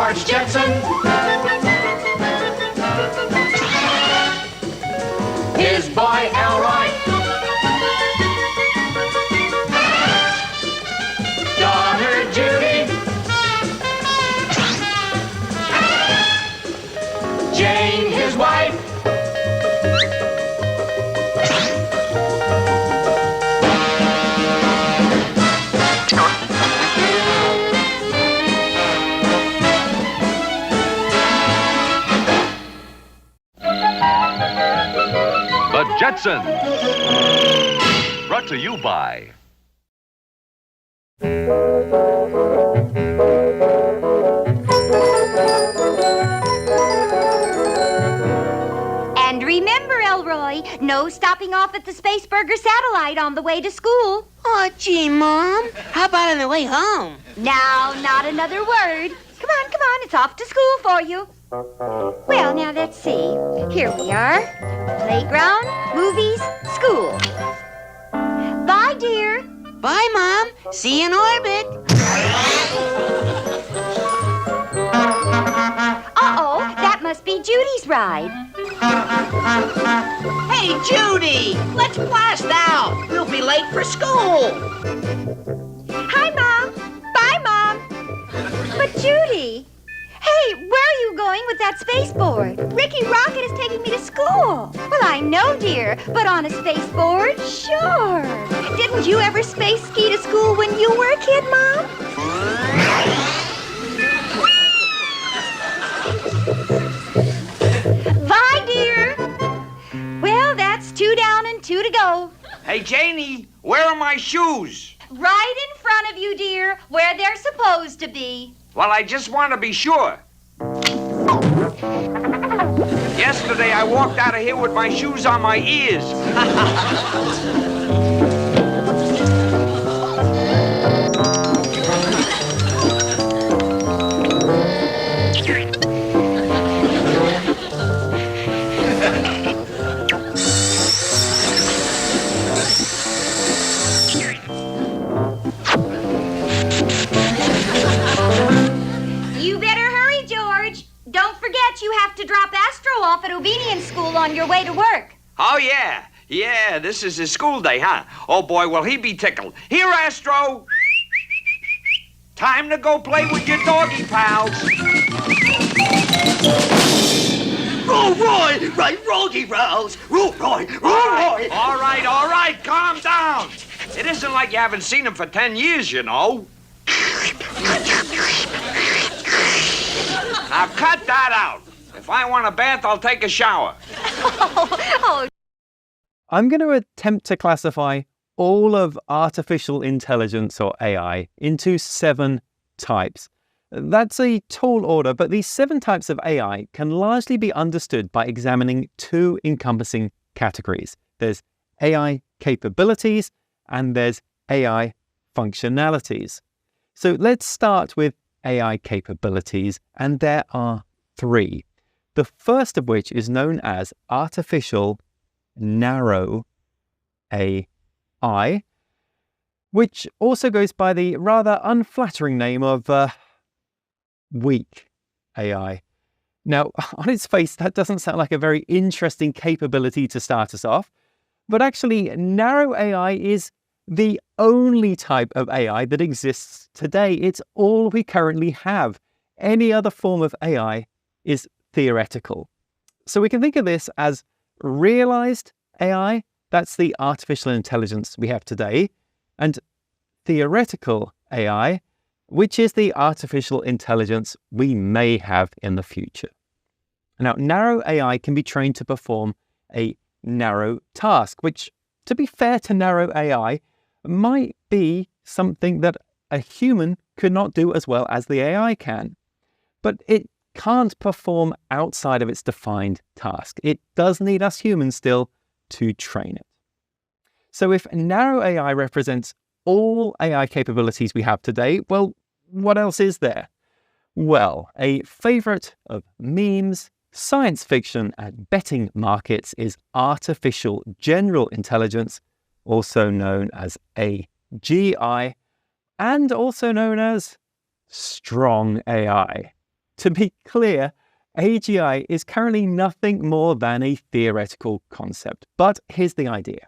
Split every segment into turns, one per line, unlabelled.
George Jetson his boy Elroy, daughter Judy, Jane his wife,
The Jetsons. Brought to you by
And remember, Elroy, no stopping off at the Space Burger Satellite on the way to school.
Oh, gee, Mom. How about on the way home?
Now, not another word. Come on, it's off to school for you. Well, now let's see. Here we are. Playground, movies, school. Bye, dear.
Bye, Mom. See you in orbit.
Uh-oh, that must be Judy's ride.
Hey, Judy, let's blast out. We'll be late for school.
Hi, Mom. Bye, Mom. But Judy, hey, where are you going with that spaceboard? Ricky Rocket is taking me to school. Well, I know, dear, but on a spaceboard? Sure. Didn't you ever space ski to school when you were a kid, Mom? Bye, dear. Well, that's 2 down and 2 to go.
Hey, Janie, where are my shoes?
Right in front of you, dear, where they're supposed to be.
Well, I just want to be sure. Yesterday, I walked out of here with my shoes on my ears.
You better hurry, George. Don't forget you have to drop Astro off at obedience school on your way to work.
Oh, yeah. Yeah, this is his school day, huh? Oh, boy, will he be tickled. Here, Astro. Time to go play with your doggy pals.
Roll Roy, right Rogy Rouse, Roll Roy, Roll Roy.
All right, calm down. It isn't like you haven't seen him for 10 years, you know. Now, cut that out. If I want a bath, I'll take a shower.
I'm going to attempt to classify all of artificial intelligence, or AI, into 7 types. That's a tall order, but these 7 types of AI can largely be understood by examining 2 encompassing categories. There's AI capabilities and there's AI functionalities. So let's start with AI capabilities, and there are 3. The first of which is known as artificial narrow AI, which also goes by the rather unflattering name of weak AI. Now, on its face, that doesn't sound like a very interesting capability to start us off, but actually, narrow AI is the only type of AI that exists today. It's all we currently have. Any other form of AI is theoretical. So we can think of this as realized AI, that's the artificial intelligence we have today, and theoretical AI, which is the artificial intelligence we may have in the future. Now, narrow AI can be trained to perform a narrow task, which, to be fair to narrow AI, might be something that a human could not do as well as the AI can. But it can't perform outside of its defined task. It does need us humans still to train it. So if narrow AI represents all AI capabilities we have today, well, what else is there? Well, a favorite of memes, science fiction, and betting markets is artificial general intelligence, also known as AGI, and also known as strong AI. to be clear, AGI is currently nothing more than a theoretical concept. But here's the idea.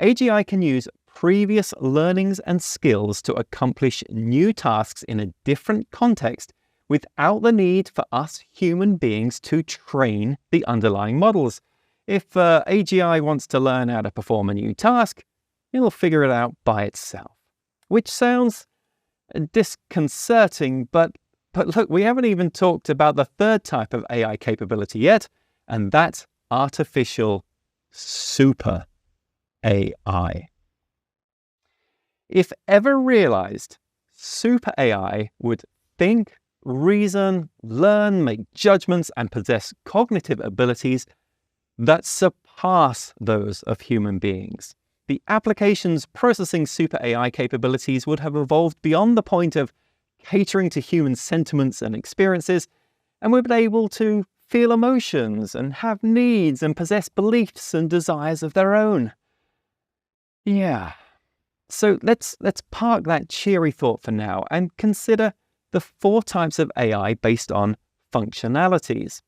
AGI can use previous learnings and skills to accomplish new tasks in a different context without the need for us human beings to train the underlying models. If AGI wants to learn how to perform a new task, it'll figure it out by itself. Which sounds disconcerting, but look, we haven't even talked about the third type of AI capability yet, and that's artificial super AI. If ever realized, super AI would think, reason, learn, make judgments, and possess cognitive abilities that surpass those of human beings. The applications processing super AI capabilities would have evolved beyond the point of catering to human sentiments and experiences, and would be able to feel emotions and have needs and possess beliefs and desires of their own. Yeah. So let's park that cheery thought for now and consider the 4 types of AI based on functionalities.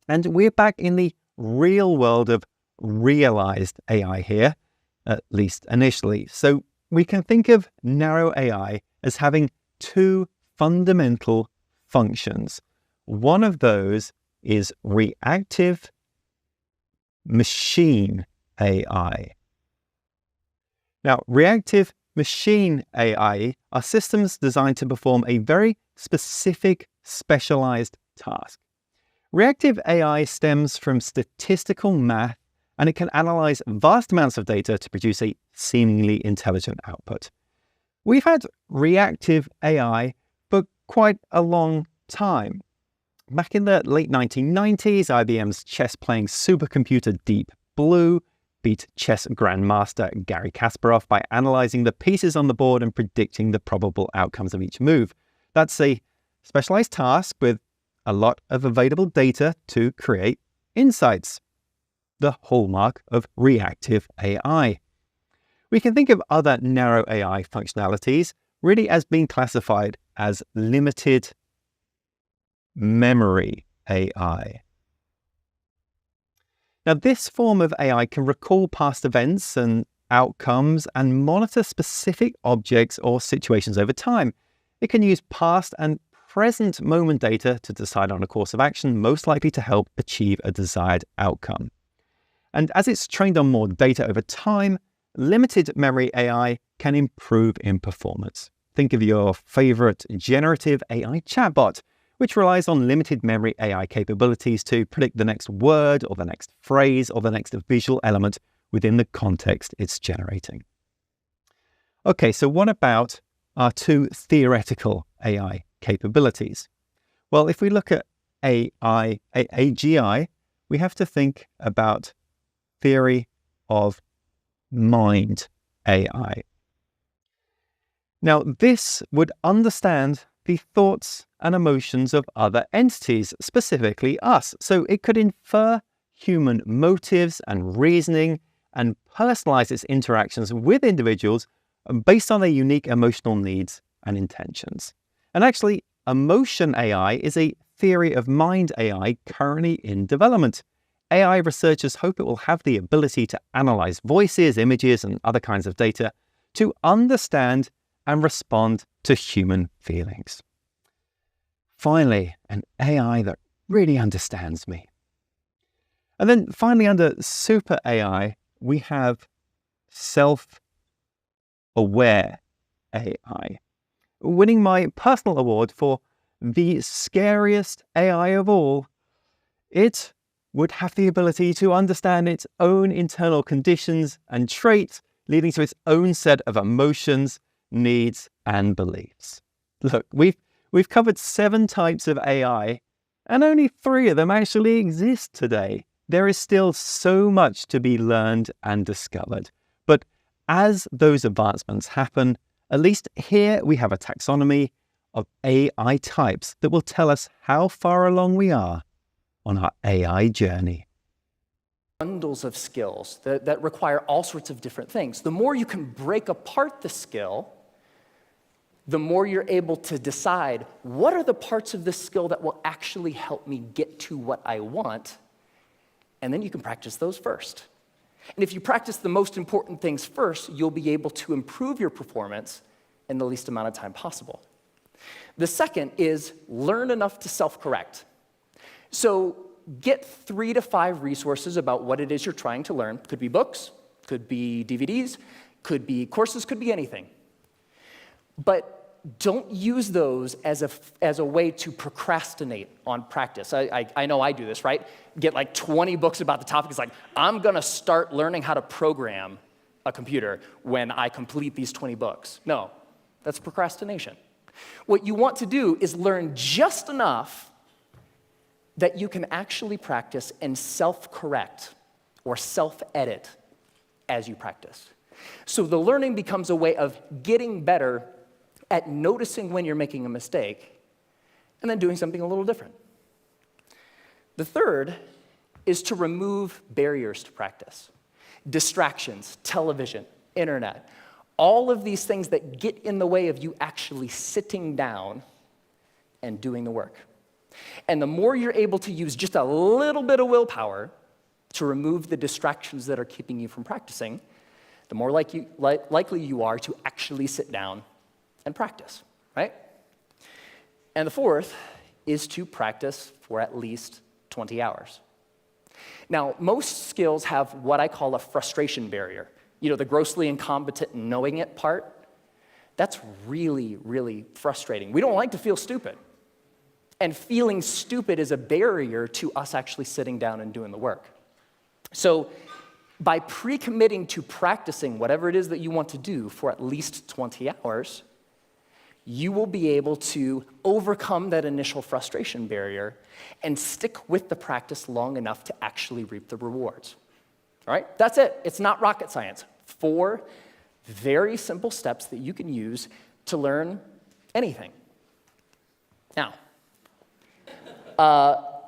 And we're back in the real world of realized AI here, at least initially. So we can think of narrow AI as having 2 fundamental functions. One of those is reactive machine AI. Now, reactive machine AI are systems designed to perform a very specific, specialized task. Reactive AI stems from statistical math, and it can analyze vast amounts of data to produce a seemingly intelligent output. We've had reactive AI for quite a long time. Back in the late 1990s, IBM's chess-playing supercomputer Deep Blue beat chess grandmaster Garry Kasparov by analyzing the pieces on the board and predicting the probable outcomes of each move. That's a specialized task with a lot of available data to create insights, the hallmark of reactive AI. We can think of other narrow AI functionalities really as being classified as limited memory AI. Now, this form of AI can recall past events and outcomes and monitor specific objects or situations over time. It can use past and present moment data to decide on a course of action most likely to help achieve a desired outcome. And as it's trained on more data over time, limited memory AI can improve in performance. Think of your favorite generative AI chatbot, which relies on limited memory AI capabilities to predict the next word or the next phrase or the next visual element within the context it's generating. Okay, so what about our 2 theoretical AI capabilities? Well, if we look at AGI, we have to think about theory of mind AI. Now, this would understand the thoughts and emotions of other entities, specifically us. So it could infer human motives and reasoning and personalize its interactions with individuals based on their unique emotional needs and intentions. And actually, emotion AI is a theory of mind AI currently in development. AI researchers hope it will have the ability to analyze voices, images, and other kinds of data to understand and respond to human feelings. Finally, an AI that really understands me. And then finally, under super AI, we have self-aware AI, winning my personal award for the scariest AI of all. It would have the ability to understand its own internal conditions and traits, leading to its own set of emotions, needs, and beliefs. Look, we've covered 7 types of AI, and only 3 of them actually exist today. There is still so much to be learned and discovered. But as those advancements happen, at least here we have a taxonomy of AI types that will tell us how far along we are on our AI journey.
Bundles of skills that require all sorts of different things. The more you can break apart the skill the more you're able to decide what are the parts of this skill that will actually help me get to what I want, and then you can practice those first. And if you practice the most important things first, you'll be able to improve your performance in the least amount of time possible. The second is learn enough to self-correct. So get 3 to 5 resources about what it is you're trying to learn. Could be books, could be DVDs, could be courses, could be anything. But don't use those as a way to procrastinate on practice. I know I do this, right? Get like 20 books about the topic. It's like, I'm gonna start learning how to program a computer when I complete these 20 books. No, that's procrastination. What you want to do is learn just enough that you can actually practice and self-correct or self-edit as you practice. So the learning becomes a way of getting better at noticing when you're making a mistake and then doing something a little different. The third is to remove barriers to practice. Distractions, television, internet, all of these things that get in the way of you actually sitting down and doing the work. And the more you're able to use just a little bit of willpower to remove the distractions that are keeping you from practicing, the more likely you are to actually sit down and practice, right? And the fourth is to practice for at least 20 hours. Now, most skills have what I call a frustration barrier. You know, the grossly incompetent knowing it part. That's really, really frustrating. We don't like to feel stupid. And feeling stupid is a barrier to us actually sitting down and doing the work. So by pre-committing to practicing whatever it is that you want to do for at least 20 hours, you will be able to overcome that initial frustration barrier and stick with the practice long enough to actually reap the rewards. All right? That's it. It's not rocket science. 4 very simple steps that you can use to learn anything. Now,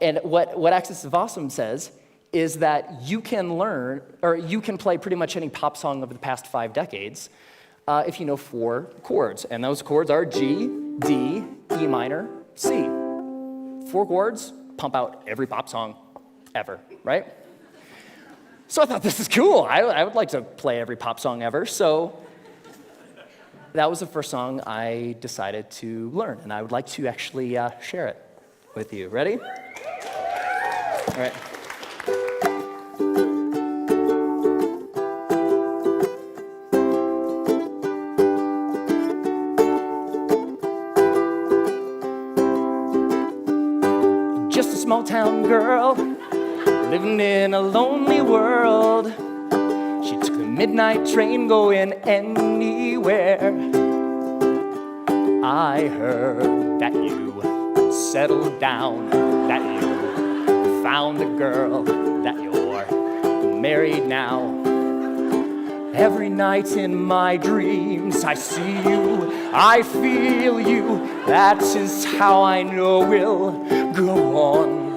and what Axis of Awesome says is that you can learn, or you can play pretty much any pop song of the past 5 decades if you know 4 chords. And those chords are G, D, E minor, C. 4 chords, pump out every pop song ever, right? So I thought, this is cool. I would like to play every pop song ever. So that was the first song I decided to learn. And I would like to actually share it with you. Ready? All right. Just a small town girl living in a lonely world. She took the midnight train going anywhere. I heard that you settled down, that you found a girl, that you're married now. Every night in my dreams I see you, I feel you. That is how I know we'll go on.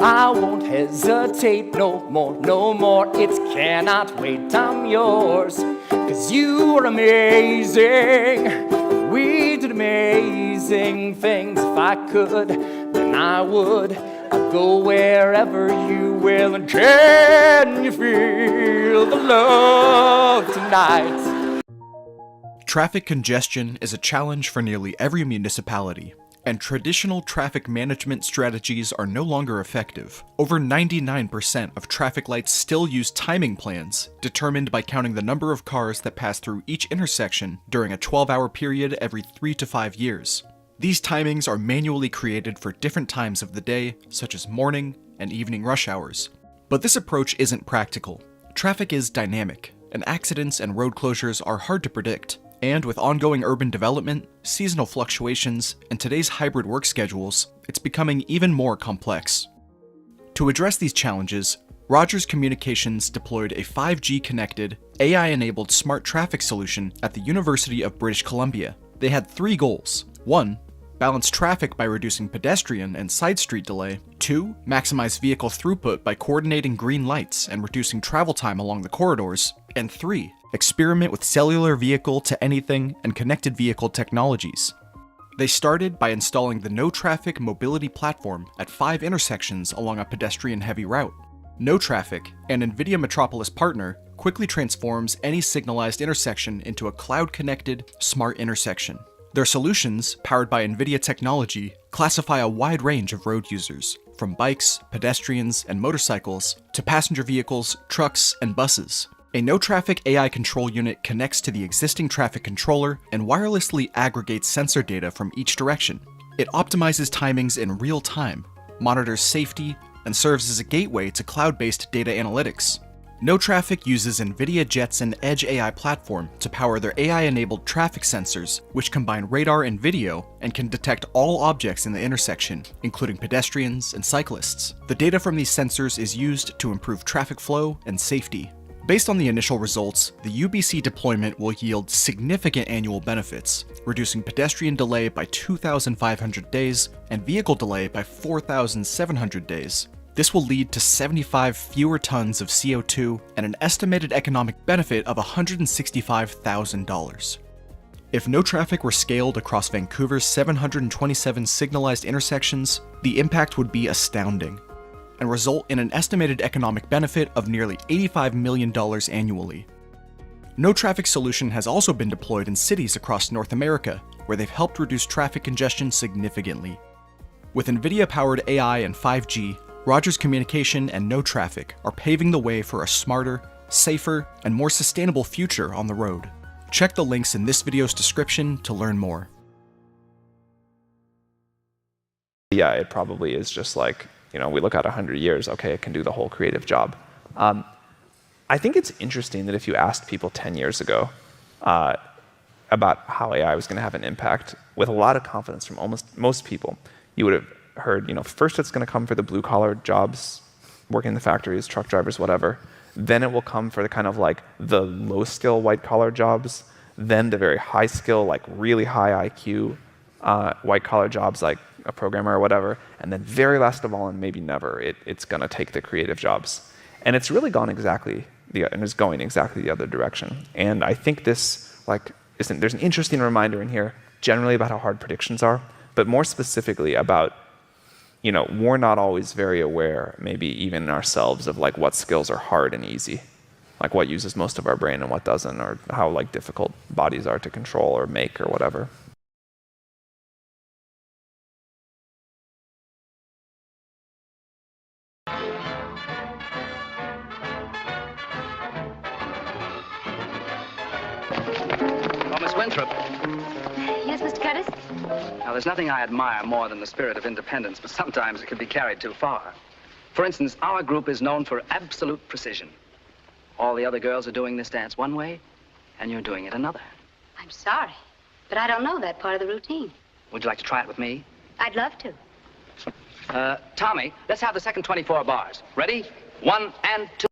I won't hesitate no more, it cannot wait, I'm yours. 'Cause you are amazing, we did amazing things. If I could, then I would. I'd go wherever you will. And can you feel the love tonight?
Traffic congestion is a challenge for nearly every municipality, and traditional traffic management strategies are no longer effective. Over 99% of traffic lights still use timing plans, determined by counting the number of cars that pass through each intersection during a 12-hour period every 3 to 5 years. These timings are manually created for different times of the day, such as morning and evening rush hours. But this approach isn't practical. Traffic is dynamic, and accidents and road closures are hard to predict. And with ongoing urban development, seasonal fluctuations, and today's hybrid work schedules, it's becoming even more complex. To address these challenges, Rogers Communications deployed a 5G-connected, AI-enabled smart traffic solution at the University of British Columbia. They had 3 goals. 1, balance traffic by reducing pedestrian and side street delay. 2. Maximize vehicle throughput by coordinating green lights and reducing travel time along the corridors. And 3. Experiment with cellular vehicle to anything and connected vehicle technologies. They started by installing the No Traffic Mobility Platform at 5 intersections along a pedestrian-heavy route. No Traffic, an NVIDIA Metropolis partner, quickly transforms any signalized intersection into a cloud-connected, smart intersection. Their solutions, powered by NVIDIA technology, classify a wide range of road users, from bikes, pedestrians, and motorcycles, to passenger vehicles, trucks, and buses. A no-traffic AI control unit connects to the existing traffic controller and wirelessly aggregates sensor data from each direction. It optimizes timings in real time, monitors safety, and serves as a gateway to cloud-based data analytics. No Traffic uses NVIDIA Jetson Edge AI platform to power their AI-enabled traffic sensors, which combine radar and video and can detect all objects in the intersection, including pedestrians and cyclists. The data from these sensors is used to improve traffic flow and safety. Based on the initial results, the UBC deployment will yield significant annual benefits, reducing pedestrian delay by 2,500 days and vehicle delay by 4,700 days. This will lead to 75 fewer tons of CO2 and an estimated economic benefit of $165,000. If No Traffic were scaled across Vancouver's 727 signalized intersections, the impact would be astounding and result in an estimated economic benefit of nearly $85 million annually. No Traffic solution has also been deployed in cities across North America, where they've helped reduce traffic congestion significantly. With NVIDIA-powered AI and 5G, Rogers Communication and No Traffic are paving the way for a smarter, safer, and more sustainable future on the road. Check the links in this video's description to learn more.
Yeah, it probably is just like, we look at 100 years, okay, it can do the whole creative job. I think it's interesting that if you asked people 10 years ago about how AI was going to have an impact, with a lot of confidence from almost most people, you would have heard, first it's going to come for the blue-collar jobs, working in the factories, truck drivers, whatever. Then it will come for the kind of like the low-skill white-collar jobs. Then the very high-skill, like really high IQ white-collar jobs like a programmer or whatever. And then very last of all, and maybe never, it's going to take the creative jobs. And it's really gone and is going exactly the other direction. And I think this, there's an interesting reminder in here, generally about how hard predictions are, but more specifically about, we're not always very aware, maybe even in ourselves, of like what skills are hard and easy, like what uses most of our brain and what doesn't, or how like difficult bodies are to control or make or whatever.
Miss Winthrop.
Yes, Mr. Curtis?
Now, there's nothing I admire more than the spirit of independence, but sometimes it can be carried too far. For instance, our group is known for absolute precision. All the other girls are doing this dance one way, and you're doing it another.
I'm sorry, but I don't know that part of the routine.
Would you like to try it with me?
I'd love to.
Tommy, let's have the second 24 bars. Ready? 1 and 2.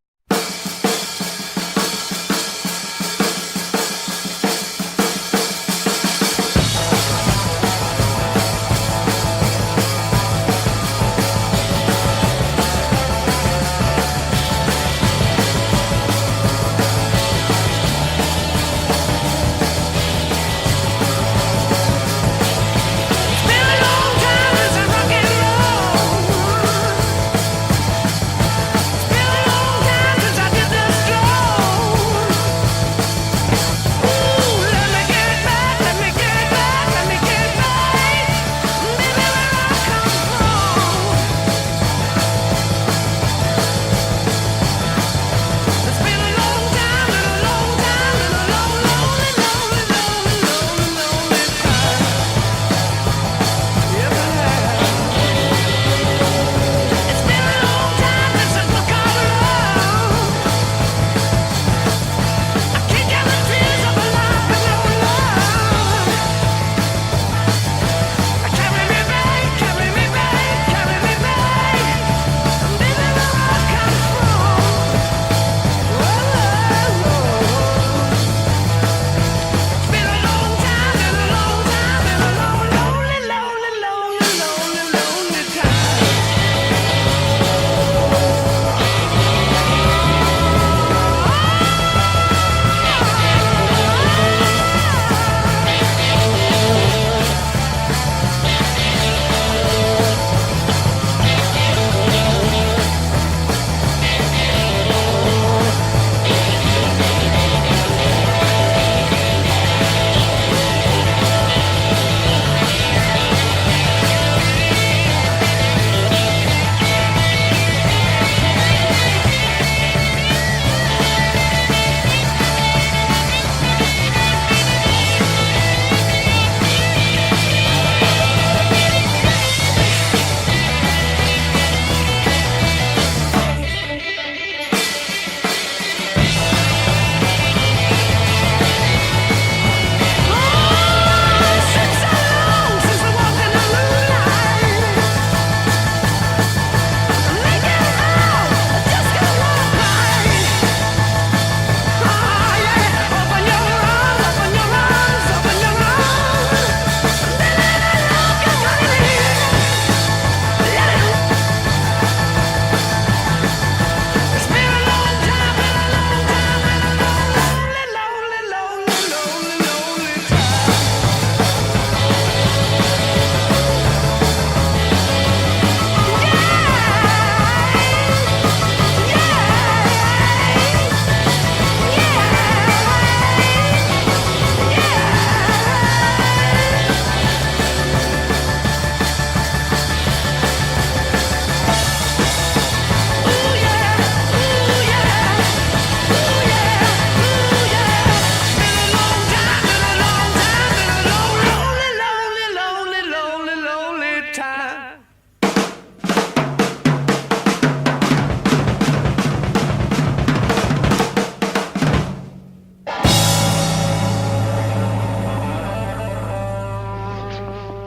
Been a long time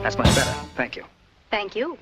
That's much better. Thank you.
Thank you.